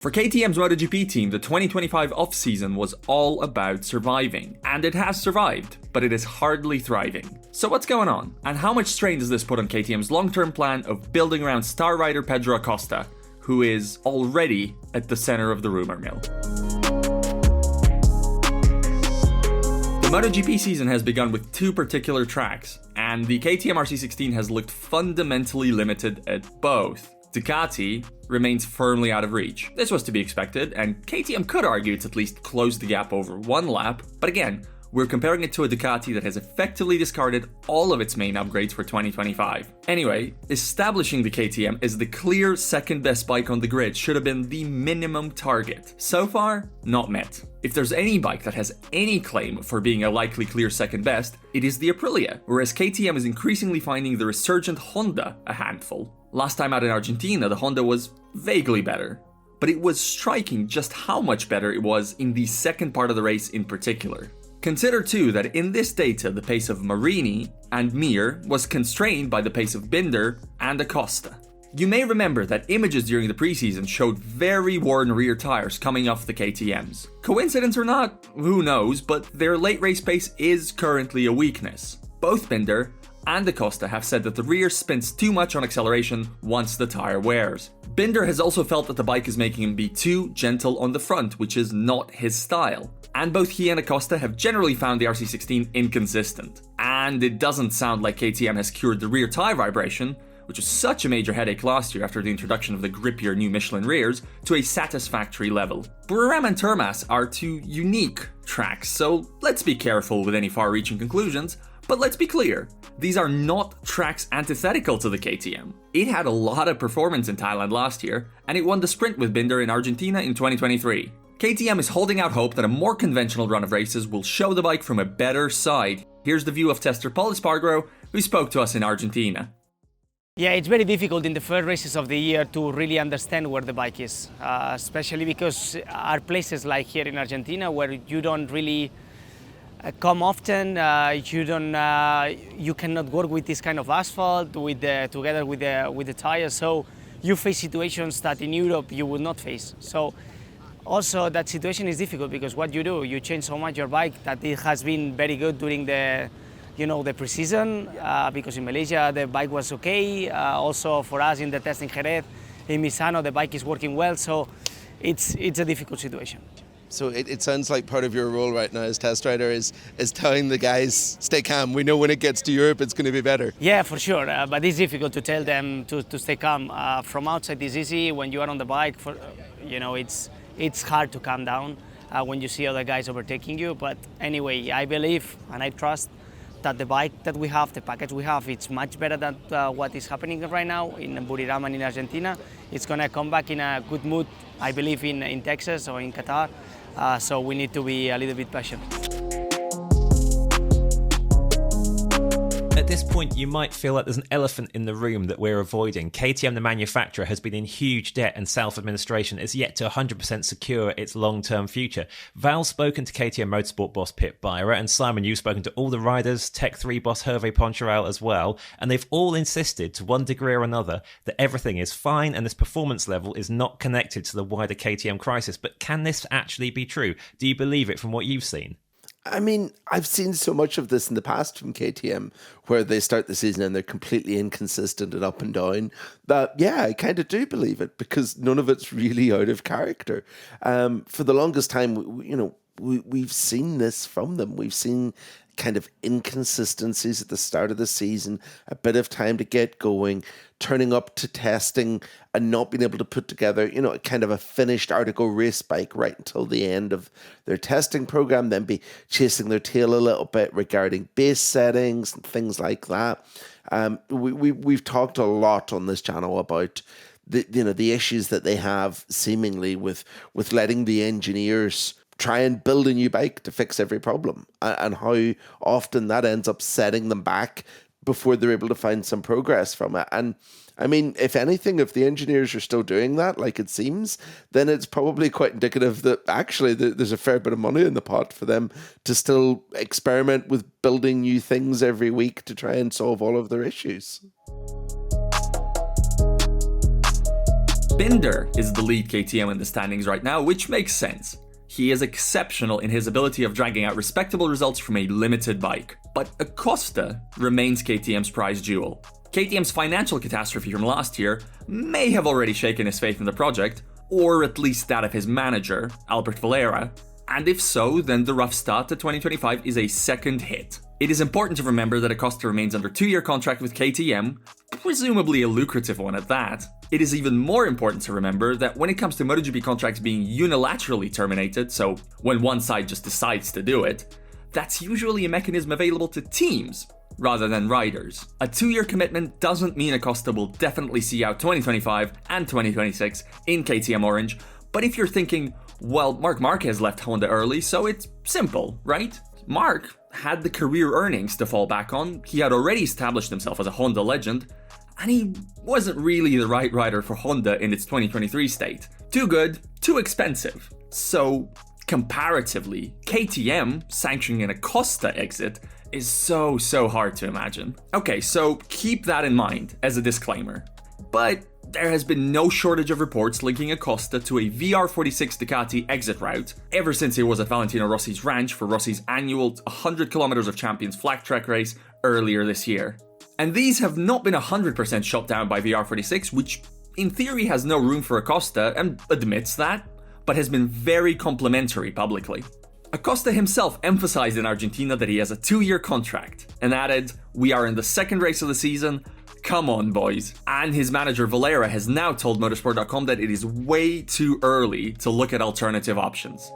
For KTM's MotoGP team, the 2025 off-season was all about surviving. And it has survived, but it is hardly thriving. So what's going on? And how much strain does this put on KTM's long-term plan of building around star rider Pedro Acosta, who is already at the center of the rumor mill? The MotoGP season has begun with two particular tracks, and the KTM RC16 has looked fundamentally limited at both. Ducati remains firmly out of reach. This was to be expected, and KTM could argue it's at least closed the gap over one lap, but again, we're comparing it to a Ducati that has effectively discarded all of its main upgrades for 2025. Anyway, establishing the KTM as the clear second best bike on the grid should have been the minimum target. So far, not met. If there's any bike that has any claim for being a likely clear second best, it is the Aprilia, whereas KTM is increasingly finding the resurgent Honda a handful. Last time out in Argentina, the Honda was vaguely better, but it was striking just how much better it was in the second part of the race in particular. Consider too that in this data, the pace of Marini and Mir was constrained by the pace of Binder and Acosta. You may remember that images during the preseason showed very worn rear tires coming off the KTMs. Coincidence or not, who knows, but their late race pace is currently a weakness. Both Binder and Acosta have said that the rear spins too much on acceleration once the tire wears. Binder has also felt that the bike is making him be too gentle on the front, which is not his style. And both he and Acosta have generally found the RC16 inconsistent. And it doesn't sound like KTM has cured the rear tire vibration, which was such a major headache last year after the introduction of the grippier new Michelin rears, to a satisfactory level. Buram and Termas are two unique tracks, so let's be careful with any far-reaching conclusions. But let's be clear, these are not tracks antithetical to the KTM. It had a lot of performance in Thailand last year, and it won the sprint with Binder in Argentina in 2023. KTM is holding out hope that a more conventional run of races will show the bike from a better side. Here's the view of tester Pol Espargaro, who spoke to us in Argentina. Yeah, it's very difficult in the first races of the year to really understand where the bike is, especially because are places like here in Argentina where you don't really come often. You cannot work with this kind of asphalt together with the tires. So you face situations that in Europe you would not face. So also that situation is difficult because what you do, you change so much your bike that it has been very good during the preseason because in Malaysia the bike was okay. Also for us in the test in Jerez, in Misano the bike is working well. So it's a difficult situation. So it sounds like part of your role right now as test rider is telling the guys, stay calm, we know when it gets to Europe it's going to be better. Yeah, for sure, but it's difficult to tell them to stay calm. From outside it's easy, when you are on the bike, it's hard to calm down when you see other guys overtaking you. But anyway, I believe and I trust that the bike that we have, the package we have, it's much better than what is happening right now in Buriram and in Argentina. It's going to come back in a good mood, I believe, in Texas or in Qatar. So we need to be a little bit patient. At this point, you might feel like there's an elephant in the room that we're avoiding. KTM, the manufacturer, has been in huge debt and self-administration is yet to 100% secure its long-term future. Val's spoken to KTM Motorsport boss Pit Beirer, and Simon, you've spoken to all the riders, Tech3 boss Hervé Poncharal as well, and they've all insisted to one degree or another that everything is fine and this performance level is not connected to the wider KTM crisis. But can this actually be true? Do you believe it from what you've seen? I mean, I've seen so much of this in the past from KTM where they start the season and they're completely inconsistent and up and down that, yeah, I kind of do believe it because none of it's really out of character. For the longest time, we've seen this from them. We've seen kind of inconsistencies at the start of the season, a bit of time to get going, turning up to testing and not being able to put together, kind of a finished article race bike right until the end of their testing program, then be chasing their tail a little bit regarding base settings and things like that. We've talked a lot on this channel about the issues that they have seemingly with letting the engineers try and build a new bike to fix every problem and how often that ends up setting them back before they're able to find some progress from it. And I mean, if anything, if the engineers are still doing that, like it seems, then it's probably quite indicative that actually there's a fair bit of money in the pot for them to still experiment with building new things every week to try and solve all of their issues. Binder is the lead KTM in the standings right now, which makes sense. He is exceptional in his ability of dragging out respectable results from a limited bike. But Acosta remains KTM's prize jewel. KTM's financial catastrophe from last year may have already shaken his faith in the project, or at least that of his manager, Albert Valera, and if so, then the rough start to 2025 is a second hit. It is important to remember that Acosta remains under a 2-year contract with KTM, presumably a lucrative one at that. It is even more important to remember that when it comes to MotoGP contracts being unilaterally terminated, so when one side just decides to do it, that's usually a mechanism available to teams rather than riders. A 2-year commitment doesn't mean Acosta will definitely see out 2025 and 2026 in KTM Orange, but if you're thinking, well, Marc Marquez left Honda early, so it's simple, right? Marc had the career earnings to fall back on, he had already established himself as a Honda legend, and he wasn't really the right rider for Honda in its 2023 state. Too good, too expensive. So, comparatively, KTM sanctioning an Acosta exit is so hard to imagine. Okay, so keep that in mind as a disclaimer. But there has been no shortage of reports linking Acosta to a VR46 Ducati exit route ever since he was at Valentino Rossi's ranch for Rossi's annual 100 kilometers of Champions flat track race earlier this year. And these have not been 100% shot down by VR46, which in theory has no room for Acosta and admits that, but has been very complimentary publicly. Acosta himself emphasized in Argentina that he has a 2-year contract and added, "We are in the second race of the season, come on boys." And his manager Valera has now told motorsport.com that it is way too early to look at alternative options.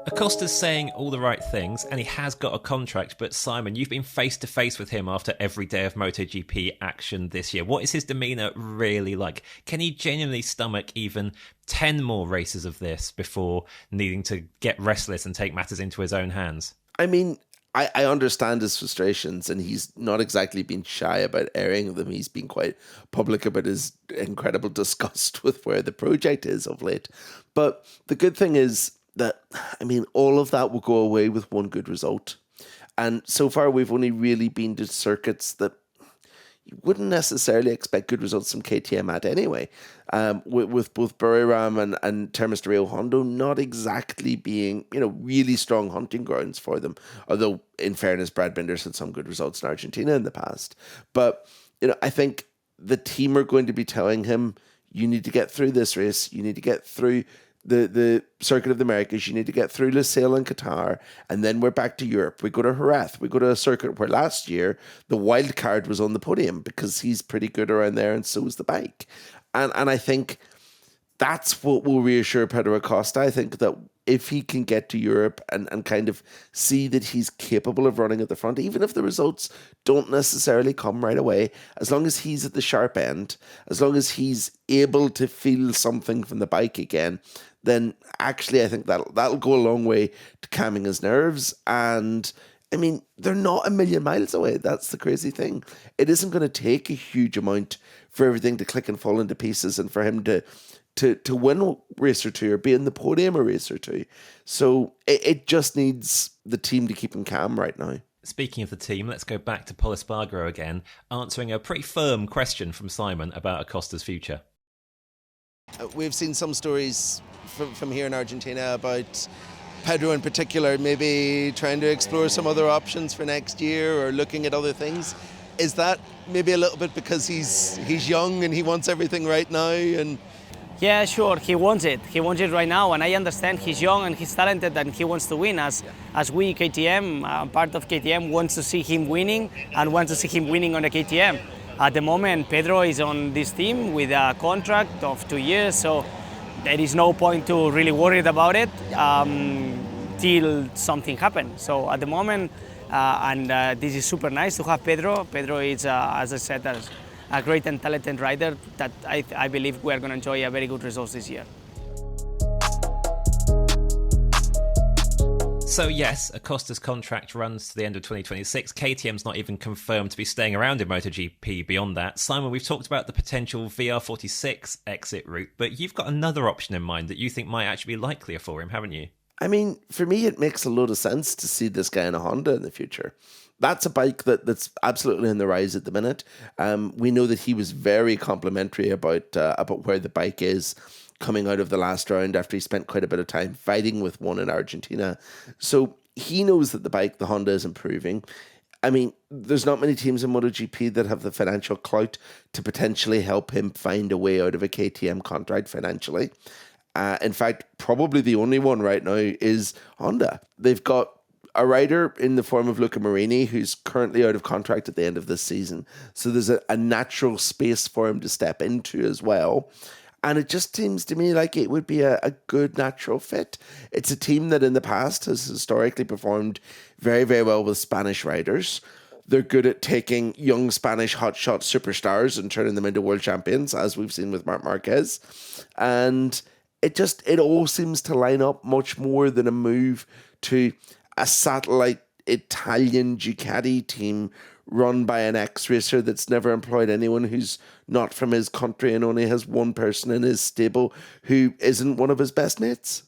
Acosta's saying all the right things, and he has got a contract, but Simon, you've been face-to-face with him after every day of MotoGP action this year. What is his demeanour really like? Can he genuinely stomach even 10 more races of this before needing to get restless and take matters into his own hands? I mean, I understand his frustrations, and he's not exactly been shy about airing them. He's been quite public about his incredible disgust with where the project is of late. But the good thing is that, I mean, all of that will go away with one good result. And so far, we've only really been to circuits that you wouldn't necessarily expect good results from KTM at anyway. With both Buriram and Termas de Rio Hondo not exactly being, really strong hunting grounds for them. Although, in fairness, Brad Binder's had some good results in Argentina in the past. But, I think the team are going to be telling him, you need to get through this race. You need to get through the Circuit of the Americas, you need to get through Lusail and Qatar, and then we're back to Europe. We go to Jerez. We go to a circuit where last year the wild card was on the podium because he's pretty good around there, and so is the bike. And I think that's what will reassure Pedro Acosta. I think that if he can get to Europe and kind of see that he's capable of running at the front, even if the results don't necessarily come right away, as long as he's at the sharp end, as long as he's able to feel something from the bike again, then actually I think that'll go a long way to calming his nerves. And I mean, they're not a million miles away. That's the crazy thing. It isn't going to take a huge amount for everything to click and fall into pieces and for him to win a race or two or be in the podium a race or two. So it just needs the team to keep him calm right now. Speaking of the team, let's go back to Pol Espargaro again, answering a pretty firm question from Simon about Acosta's future. We've seen some stories from here in Argentina about Pedro in particular maybe trying to explore some other options for next year or looking at other things. Is that maybe a little bit because he's young and he wants everything right now? And yeah, sure, he wants it. He wants it right now, and I understand he's young and he's talented and he wants to win. As we, KTM, part of KTM, wants to see him winning and wants to see him winning on the KTM. At the moment, Pedro is on this team with a contract of 2 years, so there is no point to really worry about it till something happens. So at the moment, this is super nice to have Pedro. Pedro is, as I said, a great and talented rider that I believe we are going to enjoy a very good results this year. So yes, Acosta's contract runs to the end of 2026. KTM's not even confirmed to be staying around in MotoGP beyond that. Simon, we've talked about the potential VR46 exit route, but you've got another option in mind that you think might actually be likelier for him, haven't you? I mean, for me, it makes a lot of sense to see this guy in a Honda in the future. that's a bike that's absolutely on the rise at the minute. We know that he was very complimentary about where the bike is coming out of the last round after he spent quite a bit of time fighting with one in Argentina. So he knows that the Honda is improving. I mean, there's not many teams in MotoGP that have the financial clout to potentially help him find a way out of a KTM contract financially. In fact, probably the only one right now is Honda. They've got a rider in the form of Luca Marini, who's currently out of contract at the end of this season. So there's a natural space for him to step into as well. And it just seems to me like it would be a good natural fit. It's a team that in the past has historically performed very, very well with Spanish riders. They're good at taking young Spanish hotshot superstars and turning them into world champions, as we've seen with Marc Marquez. And it all seems to line up much more than a move to a satellite Italian Ducati team run by an ex-racer that's never employed anyone who's not from his country and only has one person in his stable who isn't one of his best mates.